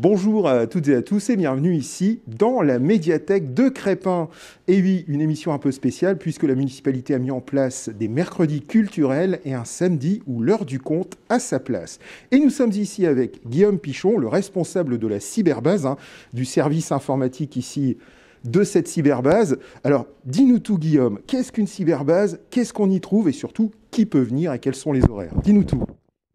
Bonjour à toutes et à tous et bienvenue ici dans la médiathèque de Crespin. Et oui, une émission un peu spéciale puisque la municipalité a mis en place des mercredis culturels et un samedi où l'heure du conte a sa place. Et nous sommes ici avec Guillaume Pichon, le responsable de la cyberbase, du service informatique ici de cette cyberbase. Alors, dis-nous tout Guillaume, qu'est-ce qu'une cyberbase? Qu'est-ce qu'on y trouve? Et surtout, qui peut venir et quels sont les horaires? Dis-nous tout.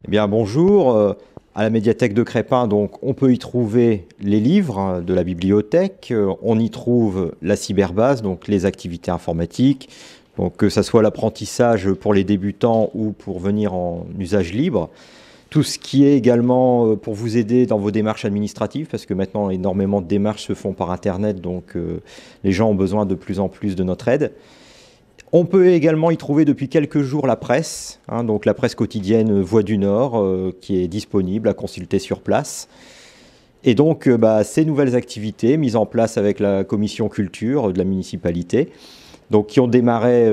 Eh bien, bonjour. À la médiathèque de Crespin, donc, on peut y trouver les livres de la bibliothèque, on y trouve la cyberbase, donc les activités informatiques, donc, que ce soit l'apprentissage pour les débutants ou pour venir en usage libre. Tout ce qui est également pour vous aider dans vos démarches administratives, parce que maintenant énormément de démarches se font par Internet, donc les gens ont besoin de plus en plus de notre aide. On peut également y trouver depuis quelques jours la presse, donc la presse quotidienne Voix du Nord, qui est disponible à consulter sur place. Et donc, ces nouvelles activités mises en place avec la commission culture de la municipalité, donc, qui ont démarré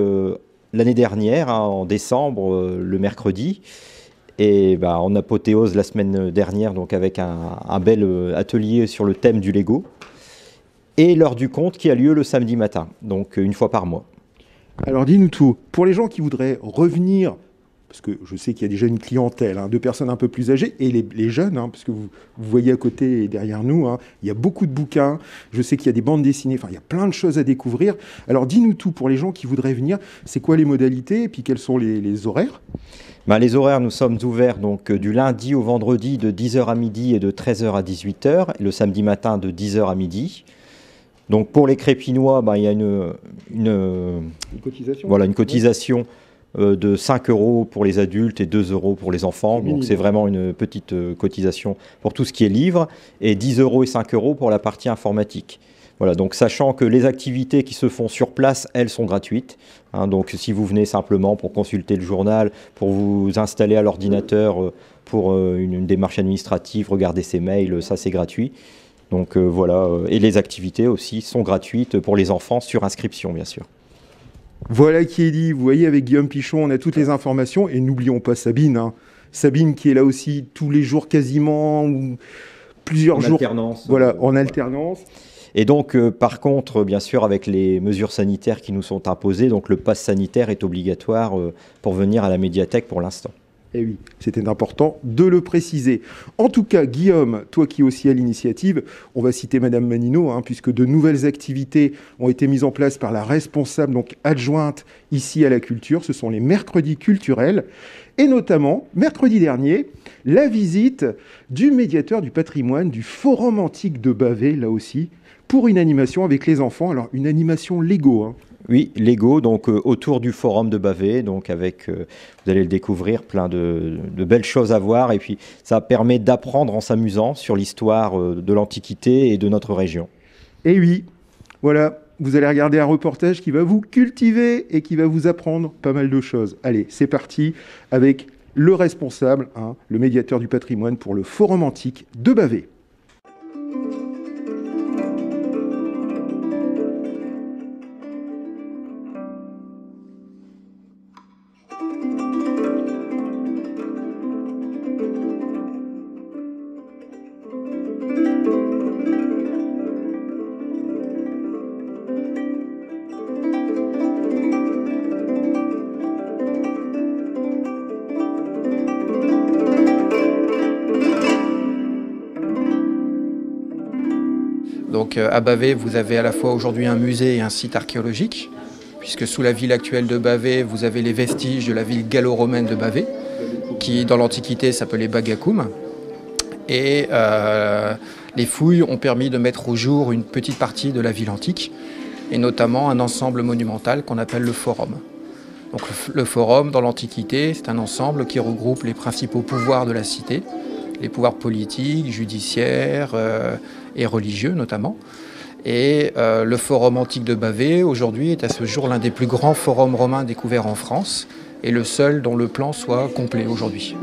l'année dernière, en décembre, le mercredi, et en apothéose la semaine dernière, donc avec un bel atelier sur le thème du Lego, et l'heure du conte qui a lieu le samedi matin, donc une fois par mois. Alors dis-nous tout, pour les gens qui voudraient revenir, parce que je sais qu'il y a déjà une clientèle de personnes un peu plus âgées, et les jeunes, parce que vous voyez à côté et derrière nous, il y a beaucoup de bouquins, je sais qu'il y a des bandes dessinées, enfin il y a plein de choses à découvrir. Alors dis-nous tout, pour les gens qui voudraient venir, c'est quoi les modalités et puis quels sont les horaires? Les horaires, nous sommes ouverts donc, du lundi au vendredi de 10h à midi et de 13h à 18h, et le samedi matin de 10h à midi. Donc pour les Crépinois, il y a une cotisation de 5 € pour les adultes et 2 € pour les enfants. Donc c'est vraiment une petite cotisation pour tout ce qui est livre, et 10 € et 5 € pour la partie informatique. Voilà, donc sachant que les activités qui se font sur place, elles sont gratuites. Donc si vous venez simplement pour consulter le journal, pour vous installer à l'ordinateur pour une démarche administrative, regarder ses mails, ça c'est gratuit. Donc voilà, et les activités aussi sont gratuites pour les enfants sur inscription, bien sûr. Voilà qui est dit, vous voyez avec Guillaume Pichon, on a toutes les informations, et n'oublions pas Sabine. Sabine qui est là aussi tous les jours quasiment, ou plusieurs jours. Alternance. Voilà, en alternance. Et donc, par contre, bien sûr, avec les mesures sanitaires qui nous sont imposées, donc le pass sanitaire est obligatoire pour venir à la médiathèque pour l'instant. Eh oui, c'était important de le préciser. En tout cas, Guillaume, toi qui es aussi à l'initiative, on va citer Madame Manino, puisque de nouvelles activités ont été mises en place par la responsable donc adjointe ici à la culture. Ce sont les mercredis culturels. Et notamment, mercredi dernier, la visite du médiateur du patrimoine du Forum antique de Bavay, là aussi, pour une animation avec les enfants. Alors, une animation Lego, Oui, Lego, donc autour du forum de Bavay, donc avec, vous allez le découvrir, plein de belles choses à voir, et puis ça permet d'apprendre en s'amusant sur l'histoire de l'Antiquité et de notre région. Et oui, voilà, vous allez regarder un reportage qui va vous cultiver et qui va vous apprendre pas mal de choses. Allez, c'est parti avec le responsable, le médiateur du patrimoine pour le Forum antique de Bavay. Donc à Bavay, vous avez à la fois aujourd'hui un musée et un site archéologique, puisque sous la ville actuelle de Bavay, vous avez les vestiges de la ville gallo-romaine de Bavay, qui dans l'Antiquité s'appelait Bagacoum. Et les fouilles ont permis de mettre au jour une petite partie de la ville antique, et notamment un ensemble monumental qu'on appelle le Forum. Donc le Forum, dans l'Antiquité, c'est un ensemble qui regroupe les principaux pouvoirs de la cité, les pouvoirs politiques, judiciaires et religieux notamment. Et le Forum antique de Bavay, aujourd'hui, est à ce jour l'un des plus grands forums romains découverts en France, et le seul dont le plan soit complet aujourd'hui.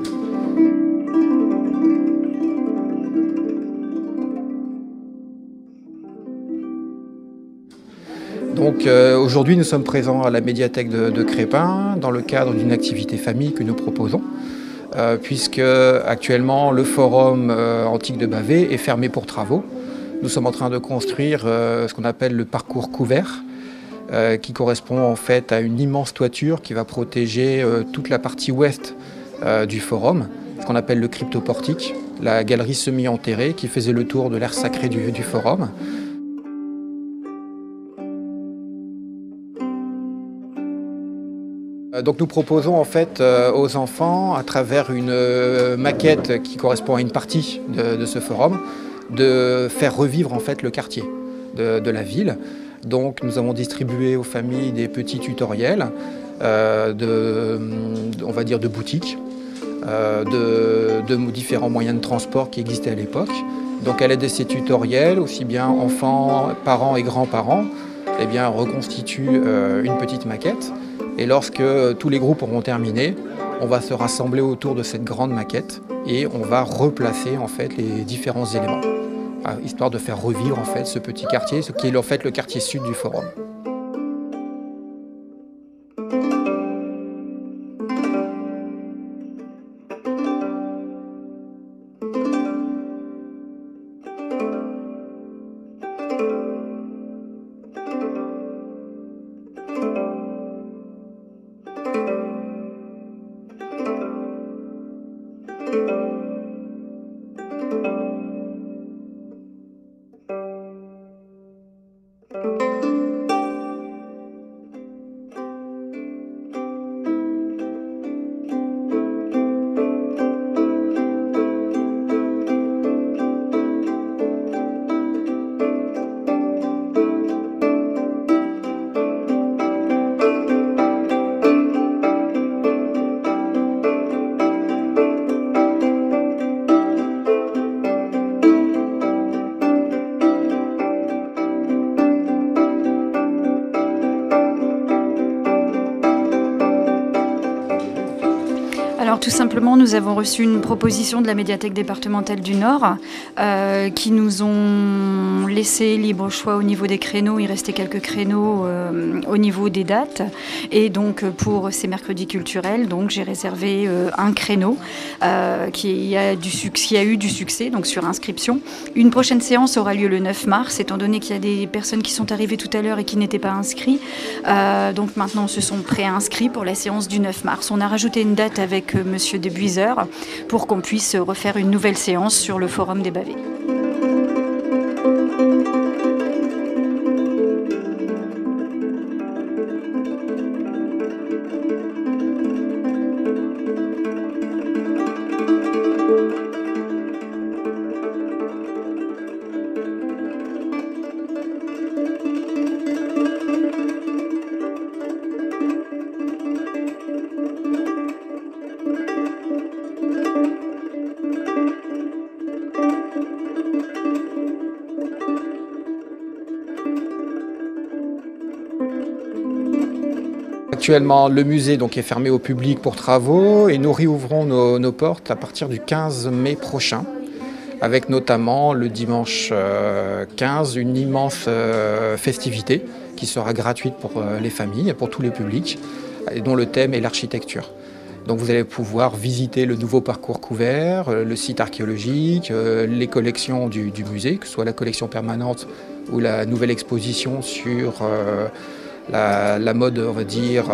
Donc aujourd'hui, nous sommes présents à la médiathèque de Crespin dans le cadre d'une activité famille que nous proposons. puisque actuellement le forum antique de Bavay est fermé pour travaux. Nous sommes en train de construire ce qu'on appelle le parcours couvert, qui correspond en fait à une immense toiture qui va protéger toute la partie ouest du forum, ce qu'on appelle le cryptoportique, la galerie semi-enterrée qui faisait le tour de l'aire sacrée du forum. Donc nous proposons en fait aux enfants, à travers une maquette qui correspond à une partie de ce forum, de faire revivre en fait le quartier de la ville. Donc nous avons distribué aux familles des petits tutoriels on va dire de boutiques, de différents moyens de transport qui existaient à l'époque. Donc à l'aide de ces tutoriels, aussi bien enfants, parents et grands-parents, eh bien, reconstituent une petite maquette. Et lorsque tous les groupes auront terminé, on va se rassembler autour de cette grande maquette et on va replacer en fait les différents éléments, histoire de faire revivre en fait ce petit quartier, ce qui est en fait le quartier sud du forum. Alors tout simplement, nous avons reçu une proposition de la médiathèque départementale du Nord qui nous ont laissé libre choix au niveau des créneaux. Il restait quelques créneaux au niveau des dates. Et donc pour ces mercredis culturels, donc j'ai réservé un créneau qui a eu du succès donc sur inscription. Une prochaine séance aura lieu le 9 mars, étant donné qu'il y a des personnes qui sont arrivées tout à l'heure et qui n'étaient pas inscrits. Donc maintenant, se sont pré-inscrits pour la séance du 9 mars. On a rajouté une date avec Monsieur de Buiseur pour qu'on puisse refaire une nouvelle séance sur le forum des Bavés. Actuellement, le musée donc, est fermé au public pour travaux et nous réouvrons nos portes à partir du 15 mai prochain, avec notamment le dimanche 15 une immense festivité qui sera gratuite pour les familles, pour tous les publics, et dont le thème est l'architecture. Donc vous allez pouvoir visiter le nouveau parcours couvert, le site archéologique, les collections du musée, que ce soit la collection permanente ou la nouvelle exposition sur la mode, on va dire,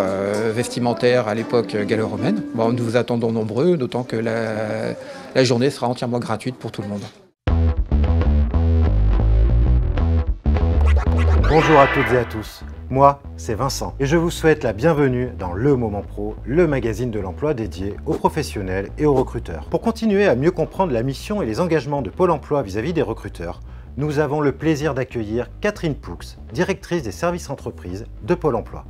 vestimentaire à l'époque gallo-romaine. Bon, nous vous attendons nombreux, d'autant que la journée sera entièrement gratuite pour tout le monde. Bonjour à toutes et à tous, moi c'est Vincent et je vous souhaite la bienvenue dans Le Moment Pro, le magazine de l'emploi dédié aux professionnels et aux recruteurs. Pour continuer à mieux comprendre la mission et les engagements de Pôle emploi vis-à-vis des recruteurs, nous avons le plaisir d'accueillir Catherine Poux, directrice des services entreprises de Pôle emploi.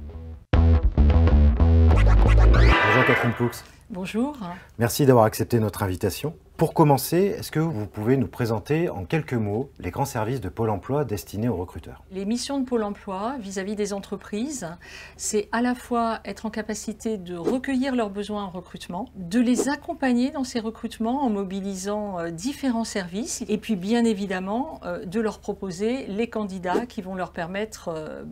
Bonjour Catherine Poux. Bonjour. Merci d'avoir accepté notre invitation. Pour commencer, est-ce que vous pouvez nous présenter en quelques mots les grands services de Pôle emploi destinés aux recruteurs? Les missions de Pôle emploi vis-à-vis des entreprises, c'est à la fois être en capacité de recueillir leurs besoins en recrutement, de les accompagner dans ces recrutements en mobilisant différents services et puis bien évidemment de leur proposer les candidats qui vont leur permettre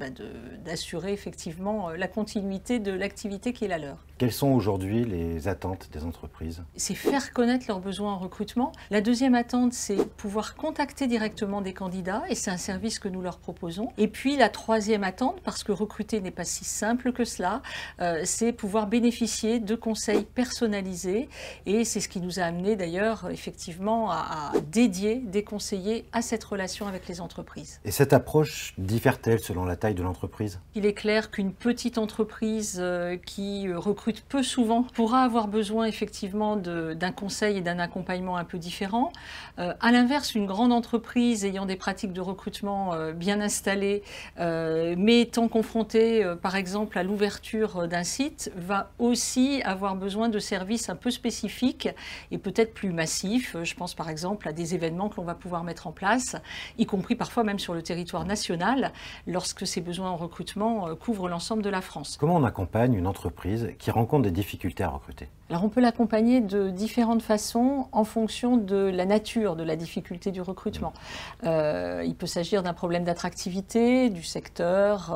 d'assurer effectivement la continuité de l'activité qui est la leur. Quelles sont aujourd'hui les attentes des entreprises? C'est faire connaître leurs besoins en recrutement. La deuxième attente, c'est pouvoir contacter directement des candidats et c'est un service que nous leur proposons. Et puis la troisième attente, parce que recruter n'est pas si simple que cela, c'est pouvoir bénéficier de conseils personnalisés et c'est ce qui nous a amené d'ailleurs effectivement à dédier des conseillers à cette relation avec les entreprises. Et cette approche diffère-t-elle selon la taille de l'entreprise? Il est clair qu'une petite entreprise qui recrute peu souvent pourra avoir besoin effectivement d'un conseil et d'un accompagnement un peu différent. À l'inverse, une grande entreprise ayant des pratiques de recrutement bien installées, mais étant confrontée par exemple à l'ouverture d'un site, va aussi avoir besoin de services un peu spécifiques et peut-être plus massifs. Je pense par exemple à des événements que l'on va pouvoir mettre en place, y compris parfois même sur le territoire national, lorsque ces besoins en recrutement couvrent l'ensemble de la France. Comment on accompagne une entreprise qui rencontre des difficultés à recruter? Alors on peut l'accompagner de différentes façons en fonction de la nature de la difficulté du recrutement. Il peut s'agir d'un problème d'attractivité, du secteur,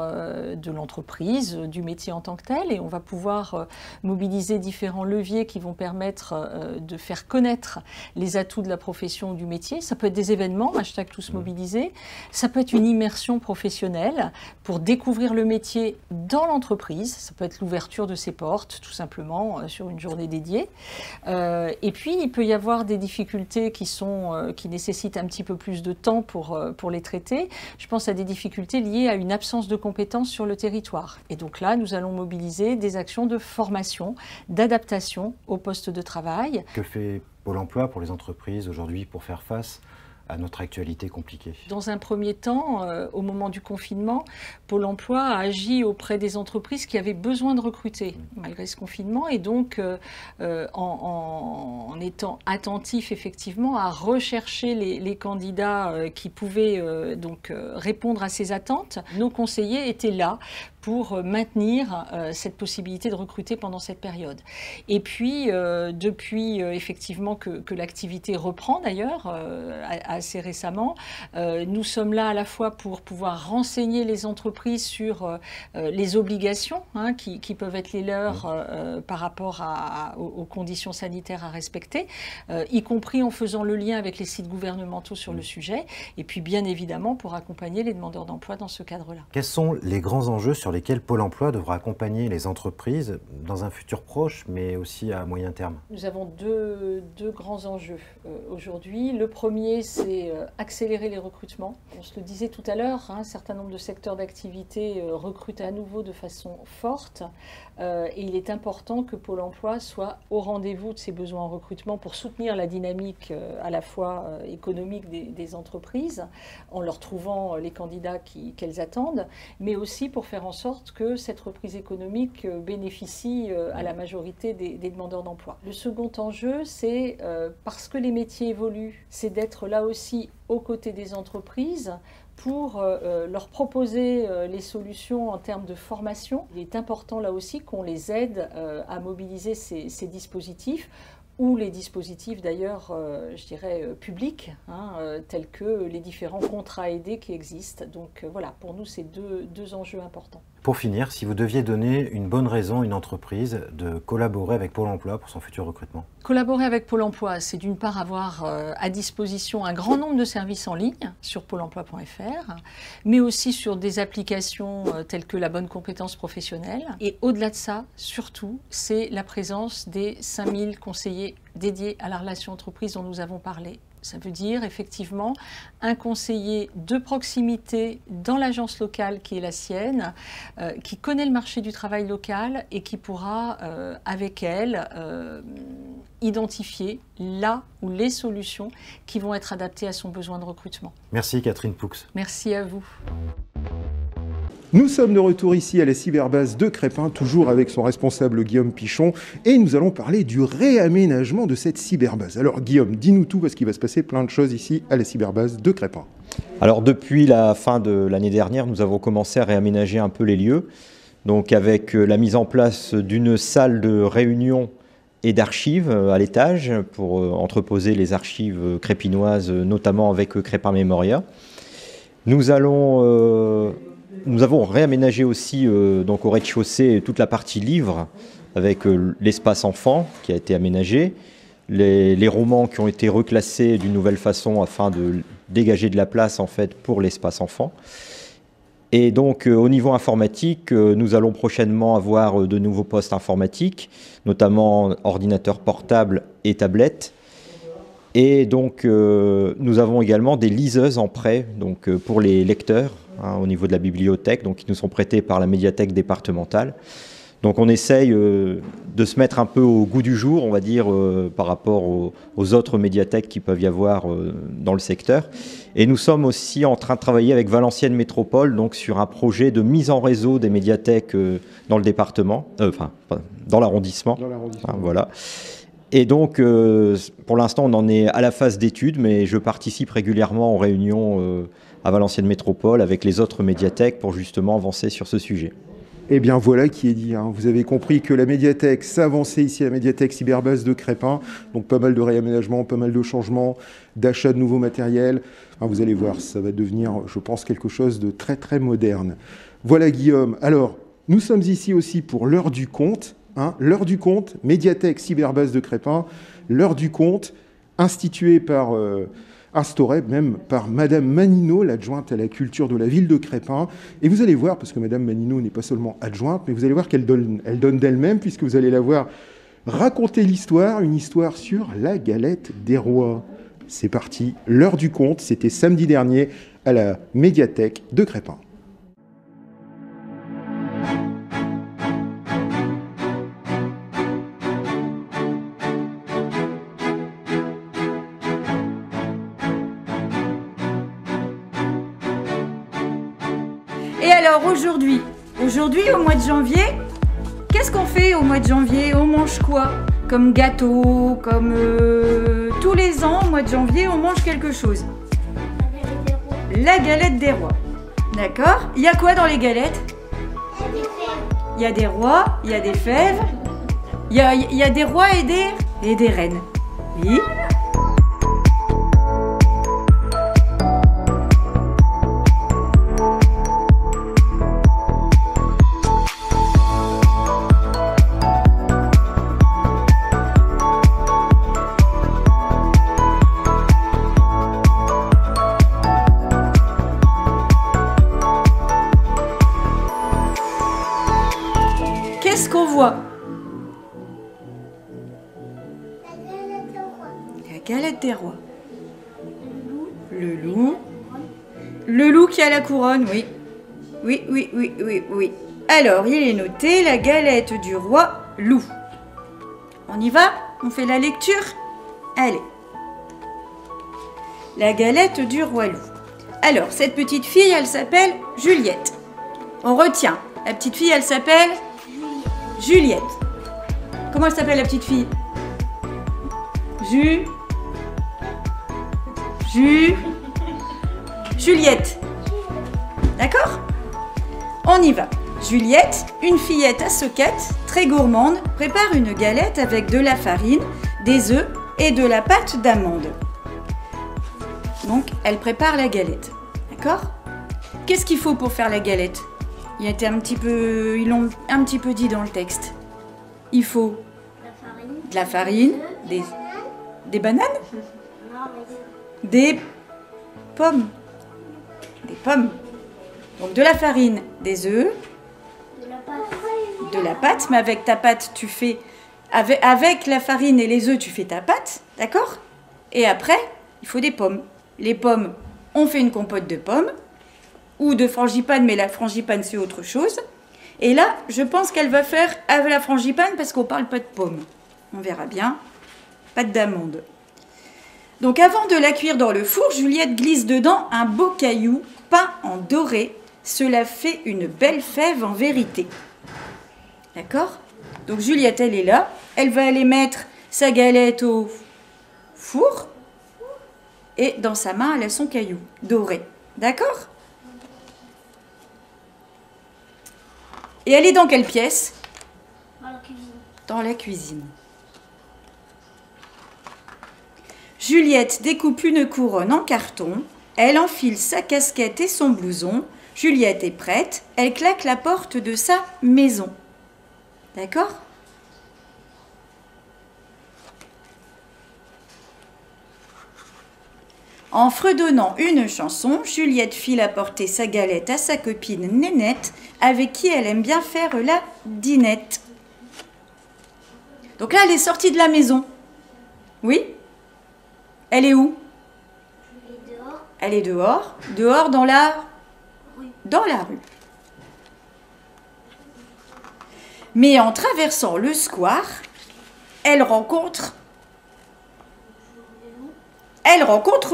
de l'entreprise, du métier en tant que tel, et on va pouvoir mobiliser différents leviers qui vont permettre de faire connaître les atouts de la profession ou du métier. Ça peut être des événements, #TousMobilisés, ça peut être une immersion professionnelle pour découvrir le métier dans l'entreprise, ça peut être l'ouverture de ses portes, tout simplement, sur une journée dédiée. Et puis, il peut y avoir des difficultés qui nécessitent un petit peu plus de temps pour les traiter. Je pense à des difficultés liées à une absence de compétences sur le territoire. Et donc là, nous allons mobiliser des actions de formation, d'adaptation au poste de travail. Que fait Pôle emploi pour les entreprises aujourd'hui pour faire face à notre actualité compliquée? Dans un premier temps, au moment du confinement, Pôle emploi a agi auprès des entreprises qui avaient besoin de recruter malgré ce confinement et donc en étant attentif effectivement à rechercher les candidats qui pouvaient répondre à ces attentes, nos conseillers étaient là pour maintenir cette possibilité de recruter pendant cette période. Et puis, depuis effectivement que l'activité reprend d'ailleurs, assez récemment, nous sommes là à la fois pour pouvoir renseigner les entreprises sur les obligations qui peuvent être les leurs par rapport aux conditions sanitaires à respecter, y compris en faisant le lien avec les sites gouvernementaux sur le sujet, et puis bien évidemment pour accompagner les demandeurs d'emploi dans ce cadre-là. Quels sont les grands enjeux sur lesquels Pôle emploi devra accompagner les entreprises dans un futur proche, mais aussi à moyen terme? Nous avons deux grands enjeux aujourd'hui. Le premier, c'est accélérer les recrutements. On se le disait tout à l'heure, un certain nombre de secteurs d'activité recrutent à nouveau de façon forte. Et il est important que Pôle emploi soit au rendez-vous de ces besoins en recrutement pour soutenir la dynamique à la fois économique des entreprises, en leur trouvant les candidats qu'elles attendent, mais aussi pour faire en sorte que cette reprise économique bénéficie à la majorité des demandeurs d'emploi. Le second enjeu, c'est parce que les métiers évoluent, c'est d'être là aussi aux côtés des entreprises pour leur proposer les solutions en termes de formation. Il est important là aussi qu'on les aide à mobiliser ces dispositifs ou les dispositifs d'ailleurs, je dirais, publics, tels que les différents contrats aidés qui existent. Donc voilà, pour nous, c'est deux enjeux importants. Pour finir, si vous deviez donner une bonne raison à une entreprise de collaborer avec Pôle emploi pour son futur recrutement? Collaborer avec Pôle emploi, c'est d'une part avoir à disposition un grand nombre de services en ligne sur pôle emploi.fr, mais aussi sur des applications telles que la bonne compétence professionnelle. Et au-delà de ça, surtout, c'est la présence des 5000 conseillers dédiés à la relation entreprise dont nous avons parlé. Ça veut dire effectivement un conseiller de proximité dans l'agence locale qui est la sienne, qui connaît le marché du travail local et qui pourra, avec elle, identifier là ou les solutions qui vont être adaptées à son besoin de recrutement. Merci Catherine Poux. Merci à vous. Nous sommes de retour ici à la cyberbase de Crespin, toujours avec son responsable Guillaume Pichon, et nous allons parler du réaménagement de cette cyberbase. Alors Guillaume, dis-nous tout parce qu'il va se passer plein de choses ici à la cyberbase de Crespin. Alors depuis la fin de l'année dernière, nous avons commencé à réaménager un peu les lieux, donc avec la mise en place d'une salle de réunion et d'archives à l'étage pour entreposer les archives crépinoises, notamment avec Crespin Memoria. Nous avons réaménagé aussi donc au rez-de-chaussée toute la partie livres avec l'espace enfant qui a été aménagé, les romans qui ont été reclassés d'une nouvelle façon afin de dégager de la place en fait pour l'espace enfant. Et donc au niveau informatique, nous allons prochainement avoir de nouveaux postes informatiques, notamment ordinateurs portables et tablettes. Et donc nous avons également des liseuses en prêt donc, pour les lecteurs au niveau de la bibliothèque, donc, qui nous sont prêtées par la médiathèque départementale. Donc on essaye de se mettre un peu au goût du jour, on va dire, par rapport aux autres médiathèques qui peuvent y avoir dans le secteur. Et nous sommes aussi en train de travailler avec Valenciennes Métropole donc sur un projet de mise en réseau des médiathèques dans le département, dans l'arrondissement. Voilà. Et donc, pour l'instant, on en est à la phase d'étude, mais je participe régulièrement aux réunions à Valenciennes Métropole avec les autres médiathèques pour justement avancer sur ce sujet. Eh bien voilà qui est dit, hein. Vous avez compris que la médiathèque s'avançait ici, la médiathèque cyberbase de Crespin, donc pas mal de réaménagements, pas mal de changements, d'achat de nouveaux matériels. Enfin, vous allez voir, ça va devenir, je pense, quelque chose de très très moderne. Voilà Guillaume. Alors, nous sommes ici aussi pour l'heure du conte. L'heure du conte, médiathèque cyberbase de Crespin, l'heure du conte, instituée par... instaurée même par Madame Manino, l'adjointe à la culture de la ville de Crespin. Et vous allez voir, parce que Madame Manino n'est pas seulement adjointe, mais vous allez voir qu'elle donne d'elle-même, puisque vous allez la voir raconter l'histoire, une histoire sur la galette des rois. C'est parti, l'heure du conte, c'était samedi dernier à la médiathèque de Crespin. Et alors aujourd'hui, au mois de janvier, qu'est-ce qu'on fait au mois de janvier? On mange quoi? Comme gâteau, comme tous les ans, au mois de janvier, on mange quelque chose. La galette des rois. D'accord? Il y a quoi dans les galettes? Il y a des rois, il y a des fèves, il y a des rois et des reines. Oui. Qu'est-ce qu'on voit? La galette des rois. Le loup. Le loup qui a la couronne, oui. Oui. Alors, il est noté la galette du roi loup. On y va? On fait la lecture? Allez. La galette du roi loup. Alors, cette petite fille, elle s'appelle Juliette. On retient. La petite fille, elle s'appelle Juliette. Comment elle s'appelle la petite fille? Juliette. D'accord? On y va. Juliette, une fillette à soquette, très gourmande, prépare une galette avec de la farine, des œufs et de la pâte d'amande. Donc, elle prépare la galette. D'accord? Qu'est-ce qu'il faut pour faire la galette? Ils l'ont un petit peu dit dans le texte. Il faut de la farine, des bananes, des pommes. Donc de la farine, des œufs, de la pâte, mais avec ta pâte, tu fais... Avec la farine et les œufs, tu fais ta pâte, d'accord? Et après, il faut des pommes. Les pommes, on fait une compote de pommes, ou de frangipane, mais la frangipane, c'est autre chose. Et là, je pense qu'elle va faire avec la frangipane, parce qu'on ne parle pas de pommes. On verra bien. Pâte d'amande. Donc avant de la cuire dans le four, Juliette glisse dedans un beau caillou peint en doré Cela fait une belle fève en vérité. D'accord? Donc Juliette, elle est là. Elle va aller mettre sa galette au four. Et dans sa main, elle a son caillou doré. D'accord? Et elle est dans quelle pièce? Dans la cuisine. Dans la cuisine. Juliette découpe une couronne en carton. Elle enfile sa casquette et son blouson. Juliette est prête. Elle claque la porte de sa maison. D'accord? En fredonnant une chanson, Juliette file apporter sa galette à sa copine Nénette, avec qui elle aime bien faire la dînette. Donc là, elle est sortie de la maison. Oui? Elle est où? Elle est dehors. Elle est dehors. Dehors dans la rue. Dans la rue. Mais en traversant le square, elle rencontre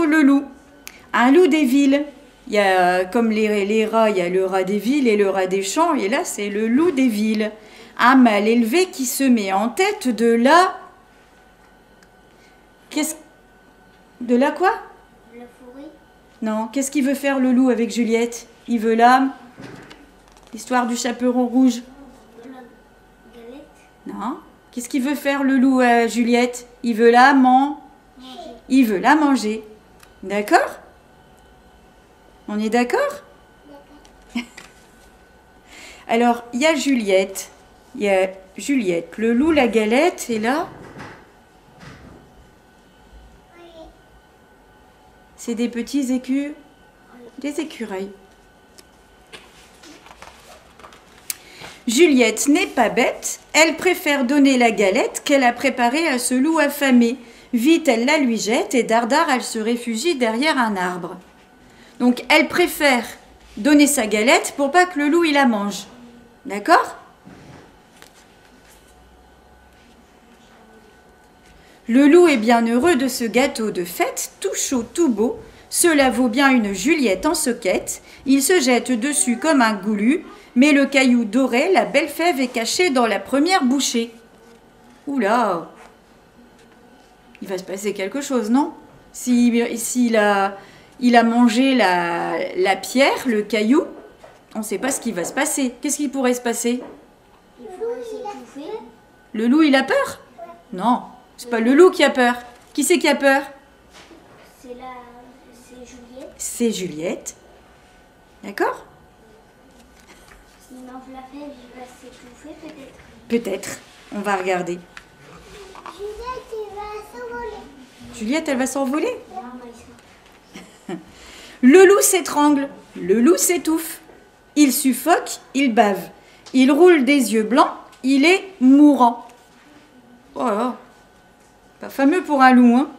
le loup. Un loup des villes. Il y a, comme les rats, il y a le rat des villes et le rat des champs. Et là, c'est le loup des villes. Un mâle élevé qui se met en tête de la... De la quoi? De la forêt. Non, qu'est-ce qu'il veut faire le loup avec Juliette? Il veut l'âme. L'histoire du chaperon rouge. De la galette. Non. Qu'est-ce qu'il veut faire le loup à Juliette? Il veut la manger. Il veut la manger. D'accord? On est d'accord? Alors, il y a Juliette. Il y a Juliette, le loup, la galette, et là, c'est des petits des écureuils. Juliette n'est pas bête, elle préfère donner la galette qu'elle a préparée à ce loup affamé. Vite, elle la lui jette et dardard, elle se réfugie derrière un arbre. Donc, elle préfère donner sa galette pour pas que le loup il la mange. D'accord? Le loup est bien heureux de ce gâteau de fête, tout chaud, tout beau. Cela vaut bien une Juliette en soquette. Il se jette dessus comme un goulu, mais le caillou doré, la belle fève est cachée dans la première bouchée. Oula! Il va se passer quelque chose, non? S'il a mangé la pierre, le caillou, on ne sait pas ce qui va se passer. Qu'est-ce qui pourrait se passer? Il pourrait s'étouffer. Le loup, il a peur? Non, c'est pas le loup qui a peur. Qui c'est qui a peur? C'est Juliette. C'est Juliette. D'accord? S'il mange la fève, il va s'étouffer peut-être. Peut-être. On va regarder. Juliette, il va s'envoler. Juliette, elle va s'envoler? Non, mais ça. Le loup s'étrangle, le loup s'étouffe. Il suffoque, il bave. Il roule des yeux blancs, il est mourant. Oh là là. Pas fameux pour un loup, hein?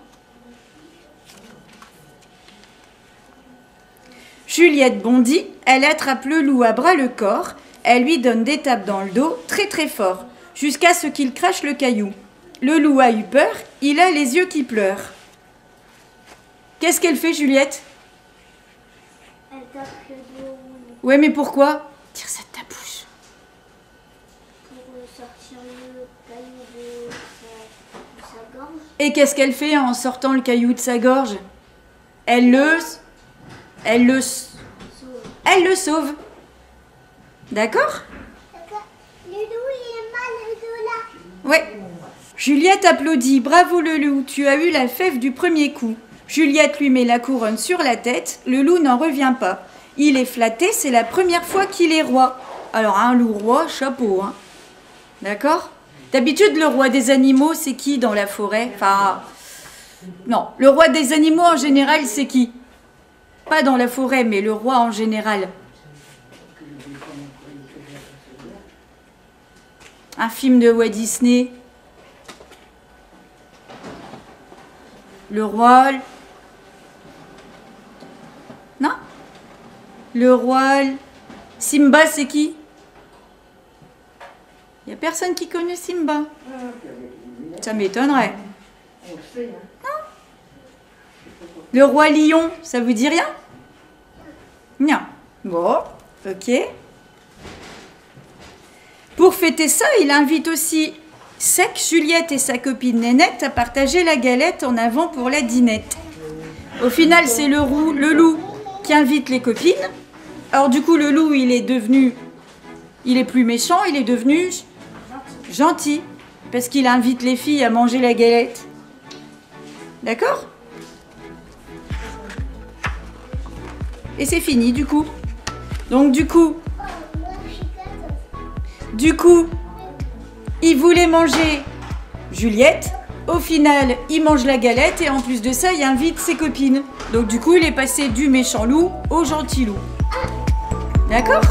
Juliette bondit, elle attrape le loup à bras le corps, elle lui donne des tapes dans le dos, très très fort, jusqu'à ce qu'il crache le caillou. Le loup a eu peur, il a les yeux qui pleurent. Qu'est-ce qu'elle fait, Juliette? Elle tape le dos Ouais, mais pourquoi? Tire ça de ta bouche. pour sortir le caillou de sa gorge. Et qu'est-ce qu'elle fait en sortant le caillou de sa gorge? Elle le sauve. D'accord? Le loup, il est mal le dos là. Ouais. Juliette applaudit. Bravo le loup, tu as eu la fève du premier coup. Juliette lui met la couronne sur la tête. Le loup n'en revient pas. Il est flatté, c'est la première fois qu'il est roi. Alors un loup roi, chapeau, hein. D'accord? D'habitude, le roi des animaux, c'est qui dans la forêt? Enfin, non, le roi des animaux en général, c'est qui? Pas dans la forêt, mais le roi en général. Un film de Walt Disney. Le roi... Non? Le roi... Simba, c'est qui? Il n'y a personne qui connaît Simba. Ça m'étonnerait. Non? Le roi lion, ça vous dit rien? Non. Bon, Ok. Pour fêter ça, il invite aussi Sec, Juliette et sa copine Nénette à partager la galette en avant pour la dînette. Au final, c'est le loup qui invite les copines. Alors du coup, le loup, il est plus méchant, il est devenu gentil. Parce qu'il invite les filles à manger la galette. D'accord? Et c'est fini, du coup. Donc, du coup, il voulait manger Juliette. Au final, il mange la galette et en plus de ça, il invite ses copines. Donc, du coup, il est passé du méchant loup au gentil loup. D'accord?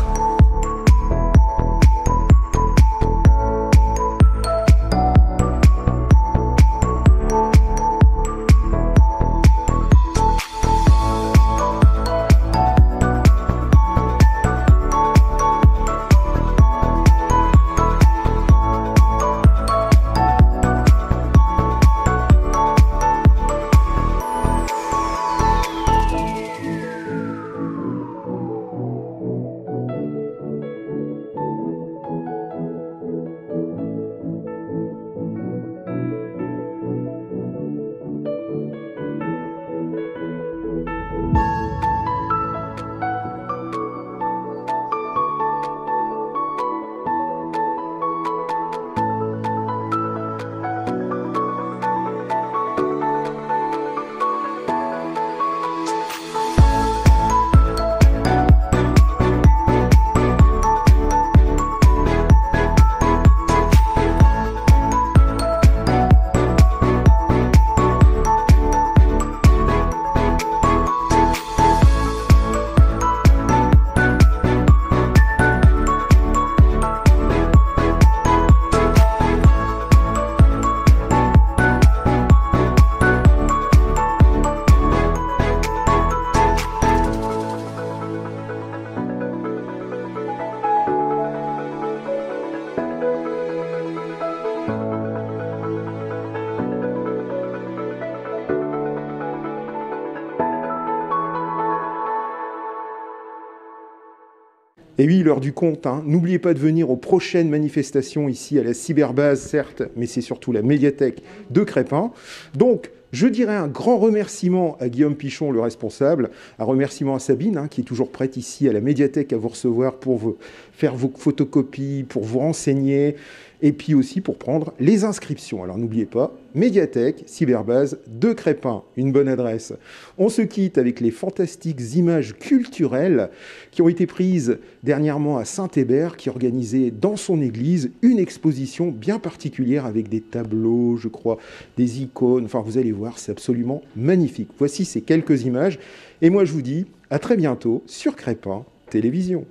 Et oui, l'heure du compte, hein. N'oubliez pas de venir aux prochaines manifestations ici à la Cyberbase, certes, mais c'est surtout la médiathèque de Crespin. Donc, je dirais un grand remerciement à Guillaume Pichon, le responsable, un remerciement à Sabine, hein, qui est toujours prête ici à la médiathèque à vous recevoir pour faire vos photocopies, pour vous renseigner, et puis aussi pour prendre les inscriptions. Alors n'oubliez pas, médiathèque, Cyberbase de Crespin, une bonne adresse. On se quitte avec les fantastiques images culturelles qui ont été prises dernièrement à Saint-Hébert, qui organisait dans son église une exposition bien particulière avec des tableaux, je crois, des icônes. Enfin, vous allez voir, c'est absolument magnifique. Voici ces quelques images. Et moi, je vous dis à très bientôt sur Crespin Télévision.